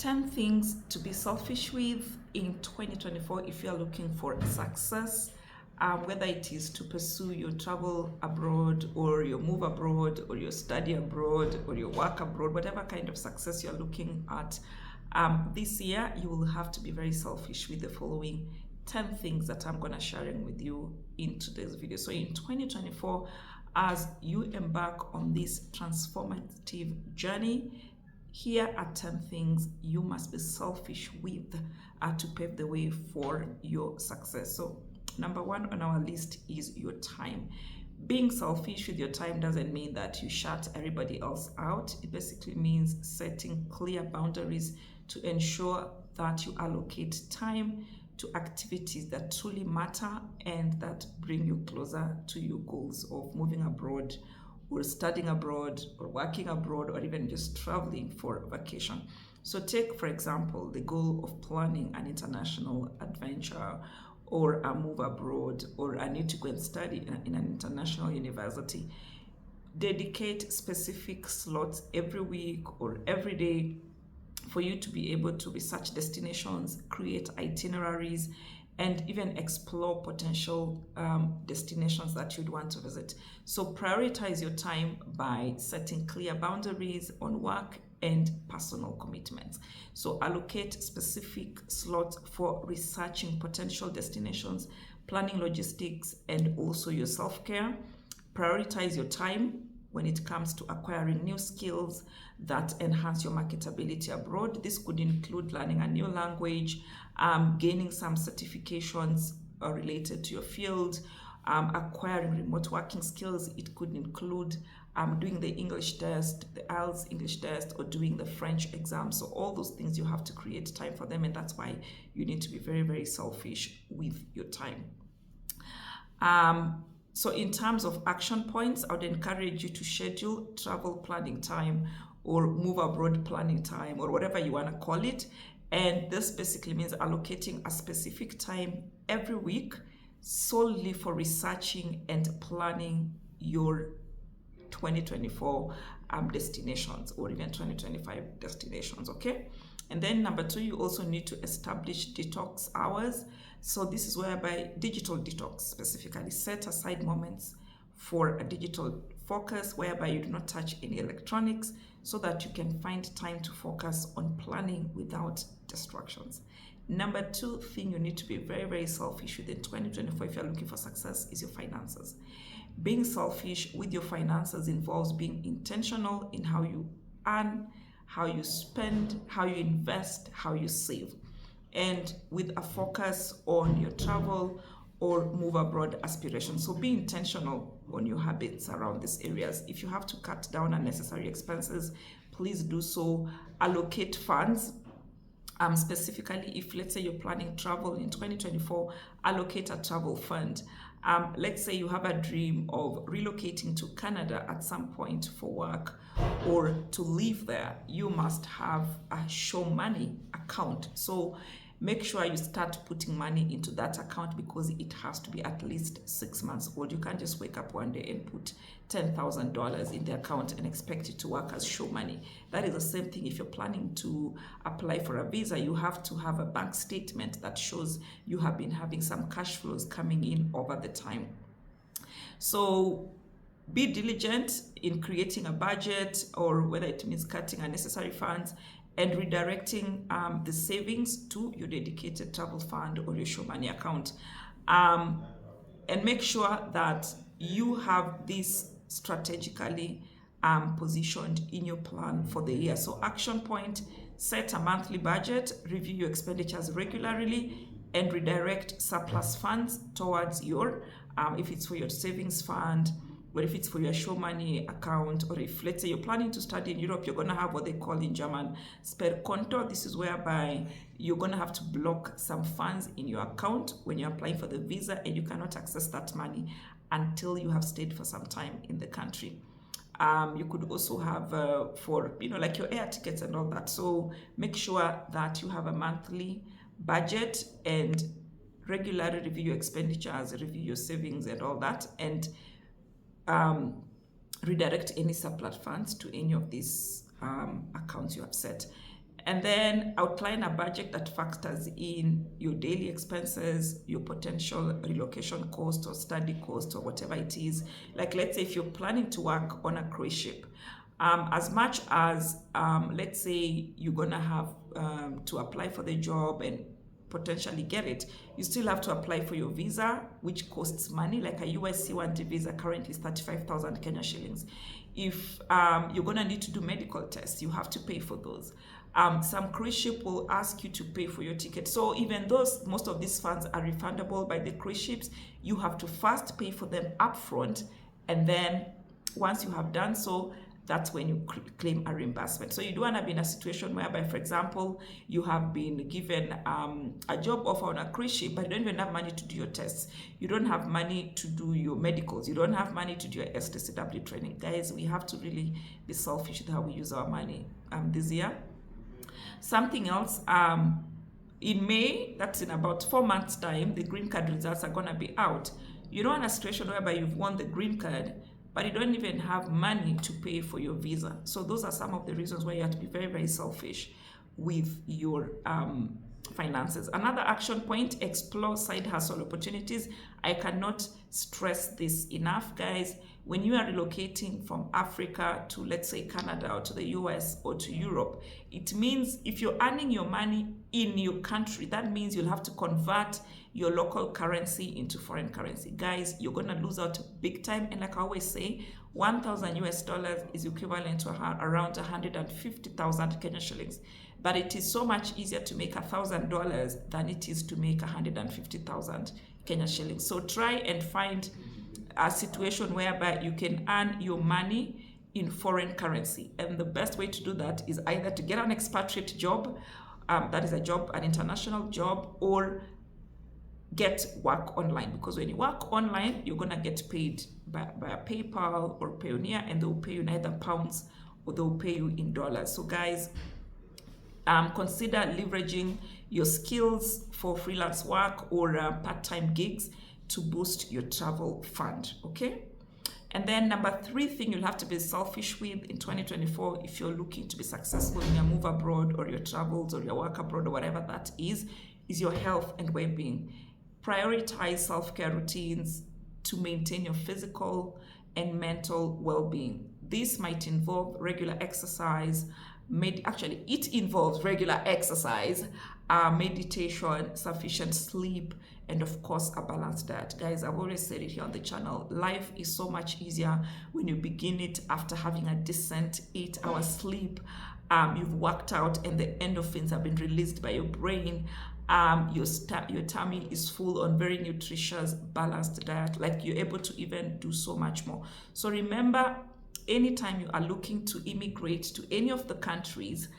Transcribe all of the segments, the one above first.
10 things to be selfish with in 2024 if you are looking for success, whether it is to pursue your travel abroad or your move abroad or your study abroad or your work abroad, whatever kind of success you're looking at. This year, you will have to be very selfish with the following 10 things that I'm going to sharing with you in today's video. So in 2024, as you embark on this transformative journey, here are 10 things you must be selfish with to pave the way for your success. So number one on our list is your time. Being selfish with your time doesn't mean that you shut everybody else out. It basically means setting clear boundaries to ensure that you allocate time to activities that truly matter and that bring you closer to your goals of moving abroad or studying abroad or working abroad or even just traveling for vacation. So take, for example, the goal of planning an international adventure or a move abroad, or I need to go and study in an international university. Dedicate specific slots every week or every day for you to be able to research destinations, create itineraries, and even explore potential destinations that you'd want to visit. So prioritize your time by setting clear boundaries on work and personal commitments. So allocate specific slots for researching potential destinations, planning logistics, and also your self-care. Prioritize your time when it comes to acquiring new skills that enhance your marketability abroad. This could include learning a new language, gaining some certifications related to your field, acquiring remote working skills. It could include doing the English test, the IELTS English test, or doing the French exam. So all those things, you have to create time for them, and that's why you need to be very, very selfish with your time. So in terms of action points, I would encourage you to schedule travel planning time or move abroad planning time or whatever you want to call it. And this basically means allocating a specific time every week solely for researching and planning your 2024 destinations or even 2025 destinations, okay? And then number two, you also need to establish detox hours. So this is whereby digital detox specifically, set aside moments for a digital focus whereby you do not touch any electronics so that you can find time to focus on planning without distractions. Number two thing you need to be very, very selfish with in 2024 if you're looking for success is your finances. Being selfish with your finances involves being intentional in how you earn, how you spend, how you invest, how you save, and with a focus on your travel or move abroad aspirations. So be intentional on your habits around these areas. If you have to cut down unnecessary expenses, please do so. Allocate funds. Specifically, if let's say you're planning travel in 2024, allocate a travel fund. Let's say you have a dream of relocating to Canada at some point for work or to live there. You must have a show money account. So make sure you start putting money into that account because it has to be at least 6 months old. You can't just wake up one day and put $10,000 in the account and expect it to work as show money. That is the same thing if you're planning to apply for a visa. You have to have a bank statement that shows you have been having some cash flows coming in over the time. So be diligent in creating a budget, or whether it means cutting unnecessary funds and redirecting the savings to your dedicated travel fund or your show money account. And make sure that you have this strategically positioned in your plan for the year. So action point, set a monthly budget, review your expenditures regularly, and redirect surplus funds towards your, if it's for your savings fund, or if it's for your show money account, or if let's say you're planning to study in Europe, you're going to have what they call in German Sperrkonto. This is whereby you're going to have to block some funds in your account when you're applying for the visa, and you cannot access that money until you have stayed for some time in the country. You could also have for, like your air tickets and all that. So make sure that you have a monthly budget and regularly review your expenditures, review your savings and all that, and redirect any surplus funds to any of these accounts you have set. And then outline a budget that factors in your daily expenses, your potential relocation cost or study cost or whatever it is. Like, let's say if you're planning to work on a cruise ship, as much as, let's say you're gonna have to apply for the job and potentially get it, you still have to apply for your visa, which costs money. Like a US C1 visa currently is 35,000 Kenya shillings. If you're gonna need to do medical tests, you have to pay for those. Some cruise ship will ask you to pay for your ticket. So even though most of these funds are refundable by the cruise ships, you have to first pay for them upfront, and then once you have done so, that's when you claim a reimbursement. So you don't want to be in a situation whereby, for example, you have been given a job offer on a cruise ship, but you don't even have money to do your tests. You don't have money to do your medicals. You don't have money to do your STCW training. Guys, we have to really be selfish with how we use our money this year. Something else, in May, that's in about 4 months' time, the green card results are going to be out. You don't want a situation whereby you've won the green card, but you don't even have money to pay for your visa. So those are some of the reasons why you have to be very, very selfish with your finances. Another action point, explore side hustle opportunities. I cannot stress this enough, guys. When you are relocating from Africa to, let's say, Canada or to the US or to Europe, it means if you're earning your money in your country, that means you'll have to convert your local currency into foreign currency. Guys, you're gonna lose out big time. And like I always say, 1,000 US dollars is equivalent to around 150,000 Kenya shillings. But it is so much easier to make $1,000 than it is to make 150,000 Kenya shillings. So try and find a situation whereby you can earn your money in foreign currency. And the best way to do that is either to get an expatriate job, that is a job, an international job, or get work online, because when you work online, you're gonna get paid by PayPal or Payoneer, and they'll pay you in either pounds or they'll pay you in dollars. So guys, consider leveraging your skills for freelance work or part-time gigs to boost your travel fund, okay? And then number 3 thing you'll have to be selfish with in 2024 if you're looking to be successful in your move abroad or your travels or your work abroad or whatever that is your health and well-being. Prioritize self-care routines to maintain your physical and mental well-being. This might involve regular exercise, it involves regular exercise, meditation, sufficient sleep, and of course a balanced diet. Guys, I've always said it here on the channel, life is so much easier when you begin it after having a decent 8-hour sleep. You've worked out and the endorphins have been released by your brain. Your tummy is full on very nutritious, balanced diet. Like, you're able to even do so much more. So remember, anytime you are looking to immigrate to any of the countries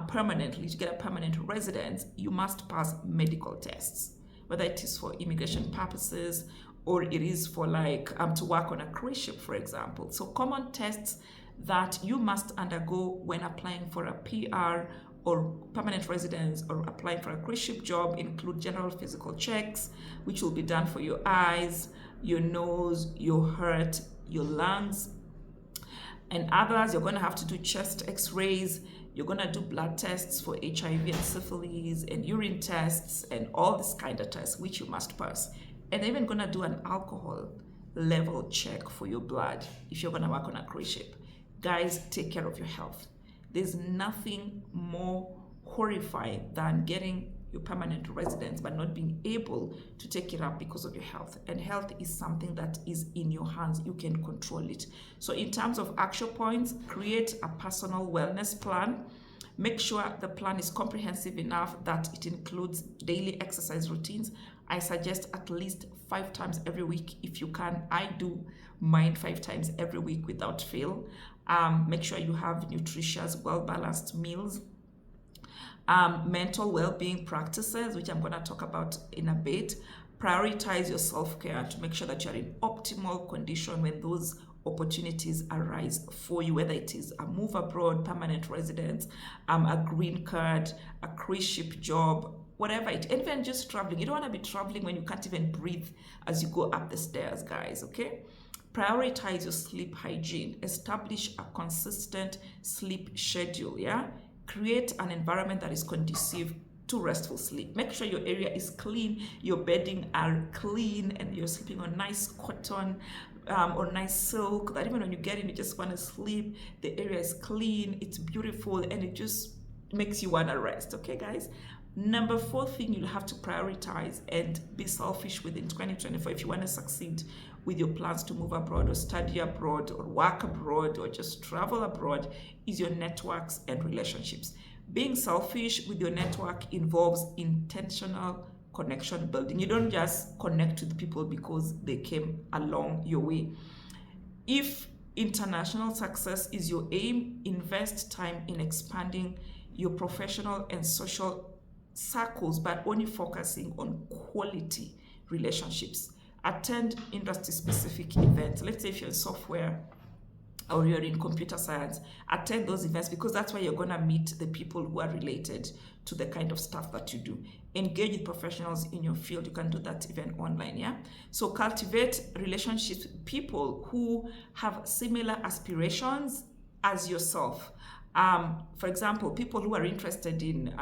permanently, to get a permanent residence, you must pass medical tests, whether it is for immigration purposes or it is for like to work on a cruise ship, for example. So common tests that you must undergo when applying for a PR or permanent residence or applying for a cruise ship job include general physical checks, which will be done for your eyes, your nose, your heart, your lungs, and others. You're going to have to do chest x-rays. You're going to do blood tests for HIV and syphilis and urine tests and all this kind of tests, which you must pass. And they're even going to do an alcohol level check for your blood if you're going to work on a cruise ship. Guys, take care of your health. There's nothing more horrifying than getting your permanent residence but not being able to take it up because of your health. And health is something that is in your hands. You can control it. So in terms of action points, create a personal wellness plan. Make sure the plan is comprehensive enough that it includes daily exercise routines. I suggest at least 5 times every week if you can. I do mine 5 times every week without fail. Make sure you have nutritious, well-balanced meals. Mental well-being practices, which I'm going to talk about in a bit. Prioritize your self-care to make sure that you're in optimal condition when those opportunities arise for you, whether it is a move abroad, permanent residence, a green card, a cruise ship job, whatever it is, even just traveling. You don't want to be traveling when you can't even breathe as you go up the stairs, guys, okay? Prioritize your sleep hygiene. Establish a consistent sleep schedule, yeah? Create an environment that is conducive to restful sleep. Make sure your area is clean, your bedding are clean, and you're sleeping on nice cotton or nice silk, that even when you get in, you just want to sleep. The area is clean, it's beautiful, and it just makes you want to rest. Okay, guys? Number 4 thing you'll have to prioritize and be selfish within 2024 if you want to succeed with your plans to move abroad or study abroad or work abroad or just travel abroad is your networks and relationships. Being selfish with your network involves intentional connection building. You don't just connect with people because they came along your way. If international success is your aim, invest time in expanding your professional and social circles, but only focusing on quality relationships. Attend industry-specific events. Let's say if you're in software or you're in computer science, attend those events because that's where you're going to meet the people who are related to the kind of stuff that you do. Engage with professionals in your field. You can do that even online, yeah? So cultivate relationships with people who have similar aspirations as yourself. For example, people who are interested in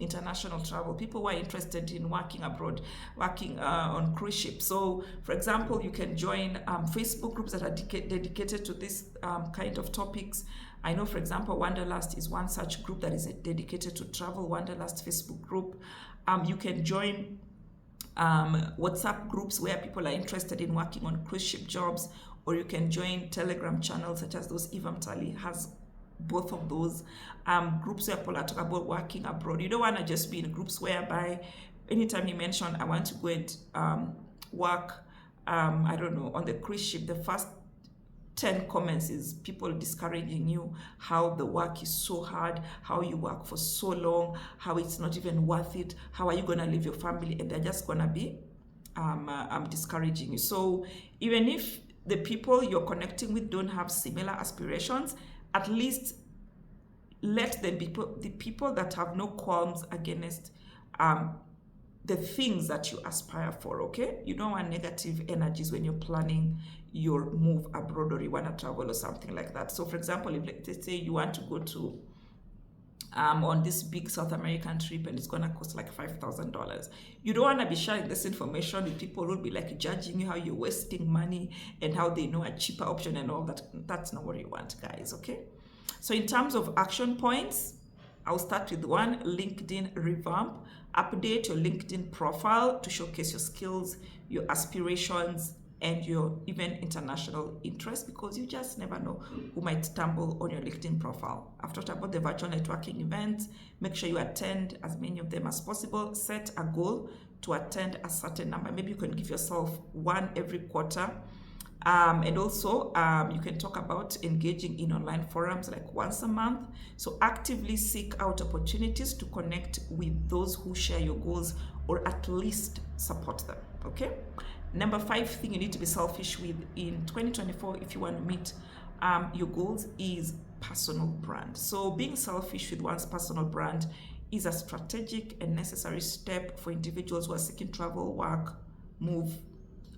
international travel, people who are interested in working abroad, working on cruise ships. So, for example, you can join Facebook groups that are dedicated to this kind of topics. I know, for example, Wanderlust is one such group that is dedicated to travel, Wanderlust Facebook group. You can join WhatsApp groups where people are interested in working on cruise ship jobs, or you can join Telegram channels such as those Eva Mtali has. Both of those groups where people are talking about working abroad. You don't want to just be in groups whereby anytime you mention I want to go and work I don't know, on the cruise ship, the first 10 comments is people discouraging you, how the work is so hard, how you work for so long, how it's not even worth it, how are you going to leave your family, and they're just going to be discouraging you. So even if the people you're connecting with don't have similar aspirations, at least let them be the people that have no qualms against the things that you aspire for, okay? You don't want negative energies when you're planning your move abroad or you want to travel or something like that. So, for example, if let's say you want to go to on this big South American trip and it's going to cost like $5,000. You don't want to be sharing this information with people who will be like judging you how you're wasting money and how they know a cheaper option and all that. That's not what you want, guys, okay? So in terms of action points, I'll start with 1, LinkedIn revamp. Update your LinkedIn profile to showcase your skills, your aspirations, and your even international interest, because you just never know who might stumble on your LinkedIn profile. I've talked about the virtual networking events. Make sure you attend as many of them as possible. Set a goal to attend a certain number. Maybe you can give yourself 1 every quarter. And also, you can talk about engaging in online forums like once a month. So actively seek out opportunities to connect with those who share your goals or at least support them, okay? Number 5 thing you need to be selfish with in 2024 if you want to meet your goals is personal brand. So being selfish with one's personal brand is a strategic and necessary step for individuals who are seeking travel, work, move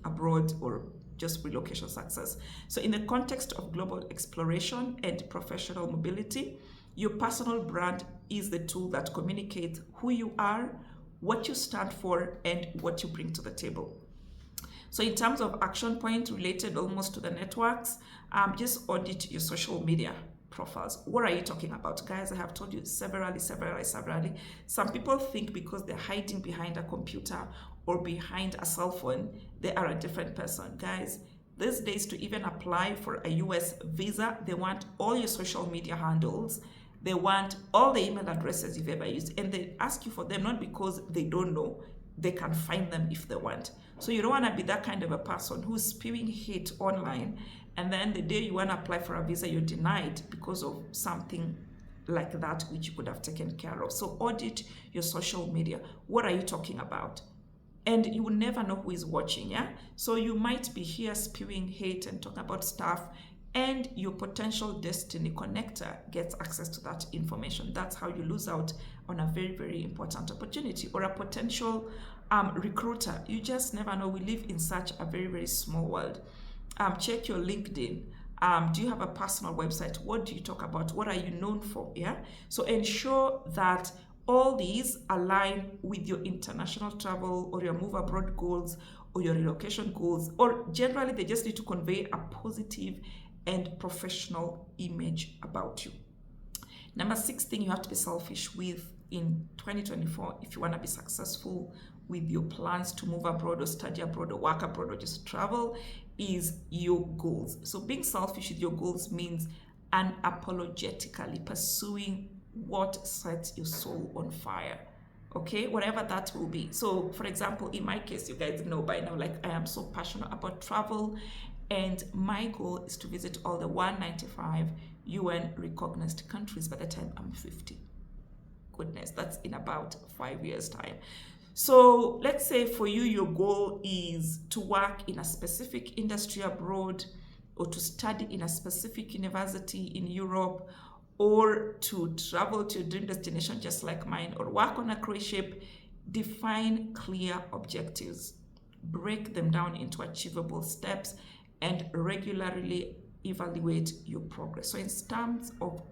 abroad, or just relocation success. So in the context of global exploration and professional mobility, your personal brand is the tool that communicates who you are, what you stand for, and what you bring to the table. So in terms of action point related almost to the networks, just audit your social media profiles. What are you talking about? Guys, I have told you severally. Some people think because they're hiding behind a computer or behind a cell phone, they are a different person. Guys, these days to even apply for a US visa, they want all your social media handles. They want all the email addresses you've ever used, and they ask you for them not because they don't know, they can find them if they want. So you don't want to be that kind of a person who's spewing hate online, and then the day you want to apply for a visa, you're denied because of something like that which you could have taken care of. So audit your social media. What are you talking about? And you will never know who is watching, yeah? So you might be here spewing hate and talking about stuff, and your potential destiny connector gets access to that information. That's how you lose out on a very, very important opportunity. Or a potential recruiter. You just never know. We live in such a very, very small world. Check your LinkedIn. Do you have a personal website? What do you talk about? What are you known for? Yeah. So ensure that all these align with your international travel or your move abroad goals or your relocation goals, or generally they just need to convey a positive and professional image about you. Number 6 thing you have to be selfish with in 2024 if you want to be successful with your plans to move abroad or study abroad or work abroad or just travel is your goals. So being selfish with your goals means unapologetically pursuing what sets your soul on fire. Okay, whatever that will be. So for example, in my case, you guys know by now, like I am so passionate about travel, and my goal is to visit all the 195 UN recognized countries by the time I'm 50. Goodness, that's in about 5 years time. So let's say for you, your goal is to work in a specific industry abroad, or to study in a specific university in Europe, or to travel to your dream destination just like mine, or work on a cruise ship. Define clear objectives, break them down into achievable steps, and regularly evaluate your progress. So in terms of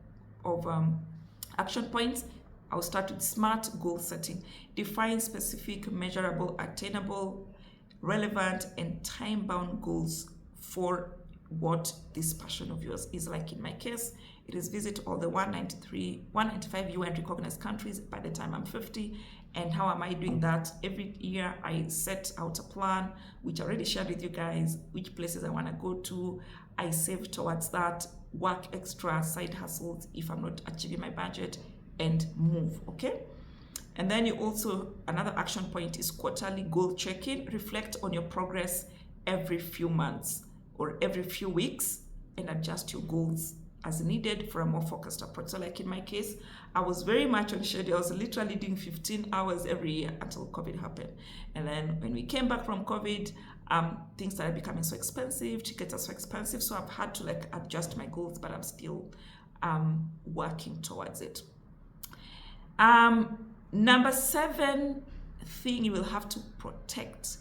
action points, I'll start with SMART goal setting. Define specific, measurable, attainable, relevant, and time-bound goals for what this passion of yours is. Like in my case, it is visit all the 195 UN recognized countries by the time I'm 50. And how am I doing that? Every year I set out a plan, which I already shared with you guys, which places I want to go to. I save towards that, work extra side hustles if I'm not achieving my budget, and move. Okay. And then you also, another action point is quarterly goal check-in. Reflect on your progress every few months or every few weeks and adjust your goals as needed for a more focused approach. So like in my case, I was very much on schedule. I was literally doing 15 hours every year until COVID happened. And then when we came back from COVID, things started becoming so expensive, tickets are so expensive. So I've had to like adjust my goals, but I'm still working towards it. Number 7 thing you will have to protect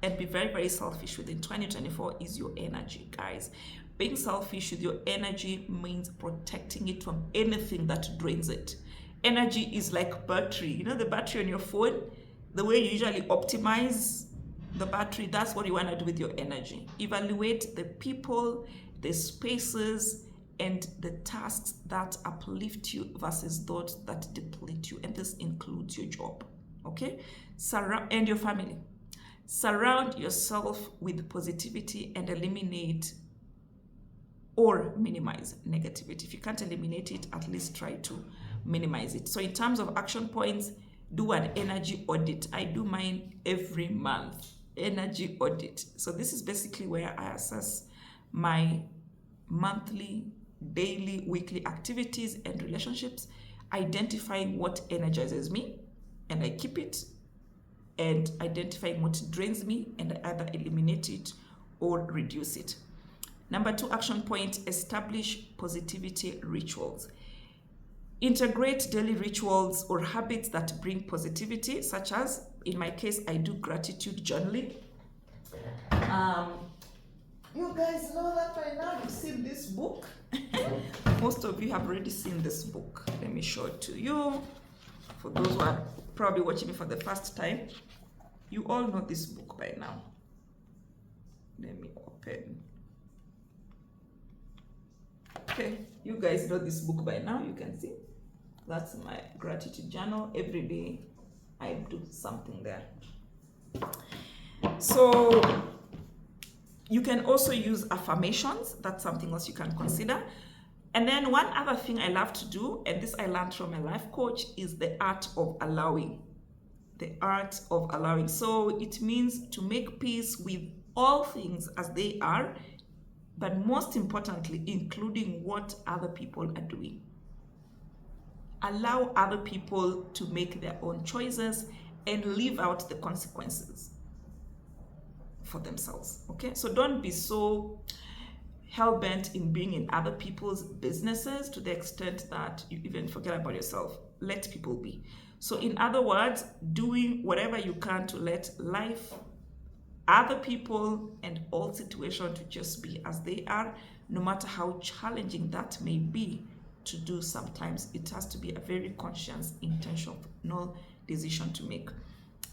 and be very, very selfish with in 2024 is your energy, guys. Being selfish with your energy means protecting it from anything that drains it. Energy is like battery. You know the battery on your phone? The way you usually optimize the battery, that's what you want to do with your energy. Evaluate the people, the spaces, and the tasks that uplift you versus those that deplete you. And this includes your job, okay? And your family. Surround yourself with positivity and eliminate or minimize negativity. If you can't eliminate it, at least try to minimize it. So in terms of action points, do an energy audit. I do mine every month, energy audit. So this is basically where I assess my monthly, daily, weekly activities and relationships, identifying what energizes me and I keep it, and identifying what drains me and I either eliminate it or reduce it. Number 2 action point, establish positivity rituals. Integrate daily rituals or habits that bring positivity, such as, in my case, I do gratitude journaling. You guys know that by now you've seen this book. Most of you have already seen this book. Let me show it to you. For those who are probably watching me for the first time, you all know this book by now. Let me open. Okay, you guys know this book by now. You can see that's my gratitude journal. Every day I do something there. So you can also use affirmations. That's something else you can consider. And then one other thing I love to do, and this I learned from a life coach, is the art of allowing. The art of allowing. So it means to make peace with all things as they are, but most importantly, including what other people are doing. Allow other people to make their own choices and leave out the consequences for themselves, okay? So don't be so hell-bent in being in other people's businesses to the extent that you even forget about yourself. Let people be. So in other words, doing whatever you can to let life, other people, and all situations to just be as they are, no matter how challenging that may be to do sometimes. It has to be a very conscious, intentional decision to make.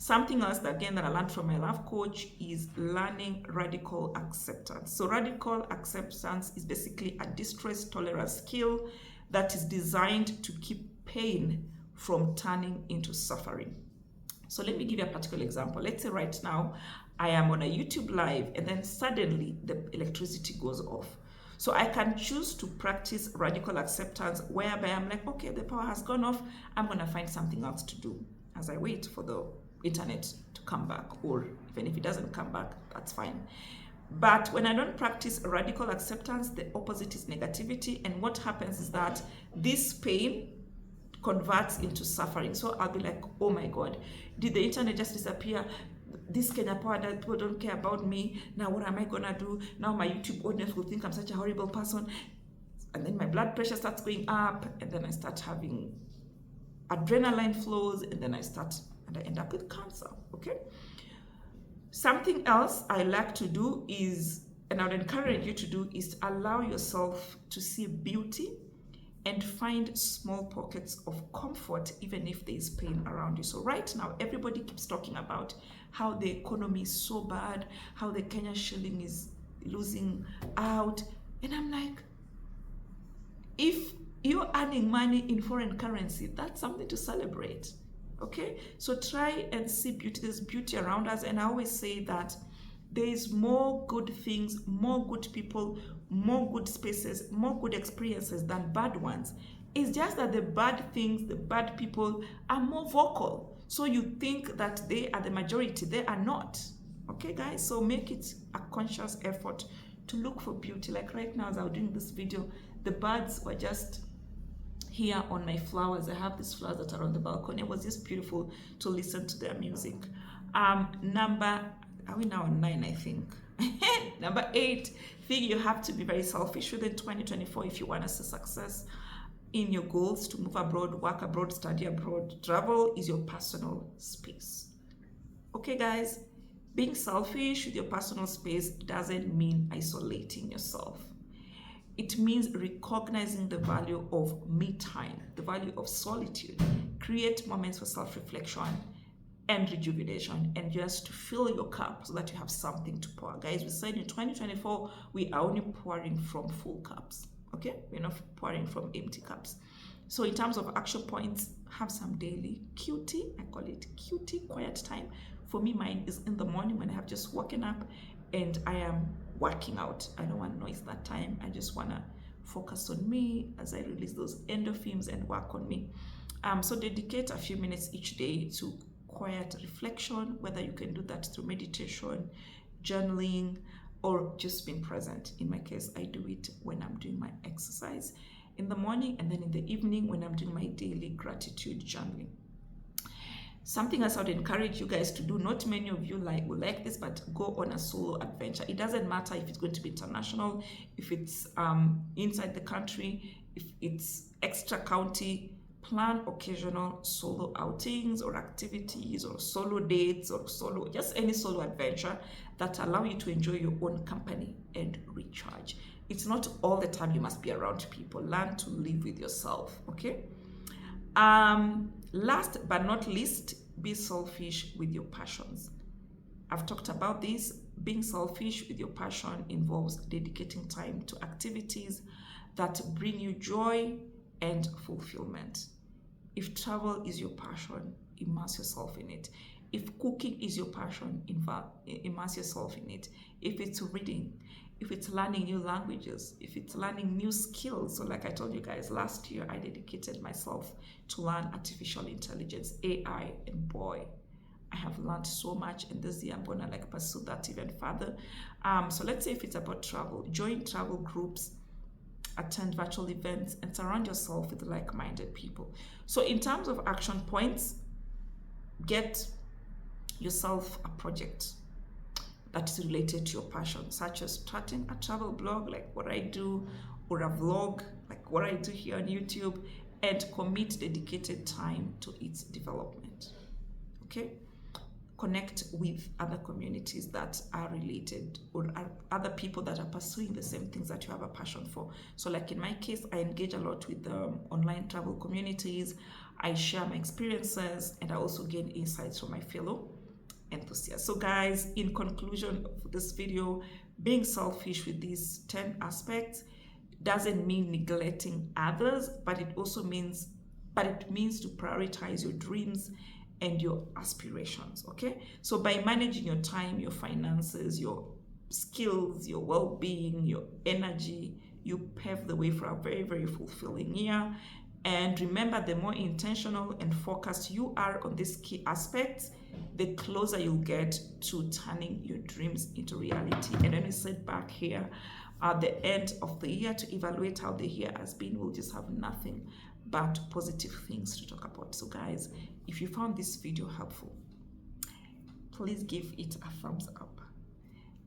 Something else that again that I learned from my life coach is learning radical acceptance. So radical acceptance is basically a distress tolerance skill that is designed to keep pain from turning into suffering. So let me give you a particular example. Let's say right now I am on a YouTube live and then suddenly the electricity goes off. So I can choose to practice radical acceptance whereby I'm like, okay, the power has gone off. I'm going to find something else to do as I wait for the internet to come back, or even if it doesn't come back, that's fine. But when I don't practice radical acceptance, the opposite is negativity. And what happens is that this pain converts into suffering. So I'll be like, oh my God, did the internet just disappear? This Kenya Power, that people don't care about me. Now what am I gonna do? Now my YouTube audience will think I'm such a horrible person. And then my blood pressure starts going up, and then I start having adrenaline flows, and then I end up with cancer, okay? Something else I like to do is, and I would encourage you to do, is to allow yourself to see beauty and find small pockets of comfort, even if there is pain around you. So right now, everybody keeps talking about how the economy is so bad, how the Kenya shilling is losing out. And I'm like, if you're earning money in foreign currency, that's something to celebrate. Okay, so try and see beauty. There's beauty around us, and I always say that there is more good things, more good people, more good spaces, more good experiences than bad ones. It's just that the bad things, the bad people are more vocal. So you think that they are the majority. They are not. Okay, guys, so make it a conscious effort to look for beauty. Like right now, as I was doing this video, the birds were just here on my flowers. I have these flowers that are on the balcony. It was just beautiful to listen to their music. Are we now on 9, I think? Number 8, think you have to be very selfish within 2024 if you want to see success in your goals to move abroad, work abroad, study abroad. Travel is your personal space. Okay, guys, being selfish with your personal space doesn't mean isolating yourself. It means recognizing the value of me time, the value of solitude. Create moments for self-reflection and rejuvenation, and just to fill your cup so that you have something to pour. Guys, we said in 2024, we are only pouring from full cups, okay? We're not pouring from empty cups. So in terms of action points, have some daily cutie, I call it cutie quiet time. For me, mine is in the morning when I have just woken up and I am working out. I don't want noise that time. I just want to focus on me as I release those endorphins and work on me. So dedicate a few minutes each day to quiet reflection, whether you can do that through meditation, journaling, or just being present. In my case, I do it when I'm doing my exercise in the morning, and then in the evening when I'm doing my daily gratitude journaling. Something else I would encourage you guys to do, not many of you will like this, but go on a solo adventure. It doesn't matter if it's going to be international, if it's inside the country, if it's extra county. Plan occasional solo outings or activities or solo dates or just any solo adventure that allow you to enjoy your own company and recharge. It's not all the time you must be around people. Learn to live with yourself, okay? Last but not least, be selfish with your passions. I've talked about this. Being selfish with your passion involves dedicating time to activities that bring you joy and fulfillment. If travel is your passion, immerse yourself in it. If cooking is your passion, immerse yourself in it. If it's reading, if it's learning new languages, if it's learning new skills. So like I told you guys, last year I dedicated myself to learn artificial intelligence, AI, and boy, I have learned so much, and this year I'm gonna pursue that even further. So let's say if it's about travel, join travel groups, attend virtual events, and surround yourself with like-minded people. So in terms of action points, get yourself a project that is related to your passion, such as starting a travel blog like what I do, or a vlog like what I do here on YouTube, and commit dedicated time to its development. Okay? connect with other communities that are related, or are other people that are pursuing the same things that you have a passion for. So like in my case, I engage a lot with online travel communities. I share my experiences, and I also gain insights from my fellow enthusiasts. So guys, in conclusion of this video, being selfish with these 10 aspects doesn't mean neglecting others, but it means to prioritize your dreams and your aspirations. Okay, so by managing your time, your finances, your skills, your well-being, your energy, you pave the way for a very, very fulfilling year. And remember, the more intentional and focused you are on these key aspects, the closer you'll get to turning your dreams into reality. And when we sit back here at the end of the year to evaluate how the year has been, we'll just have nothing but positive things to talk about. So guys, if you found this video helpful, please give it a thumbs up,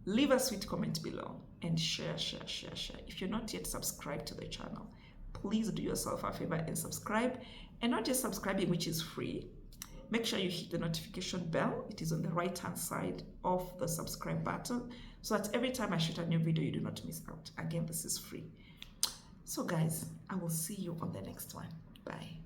leave a sweet comment below, and share. If you're not yet subscribed to the channel, please do yourself a favor and subscribe. And not just subscribing, which is free, make sure you hit the notification bell. It is on the right hand side of the subscribe button, so that every time I shoot a new video, you do not miss out. Again, this is free. So guys, I will see you on the next one. Bye.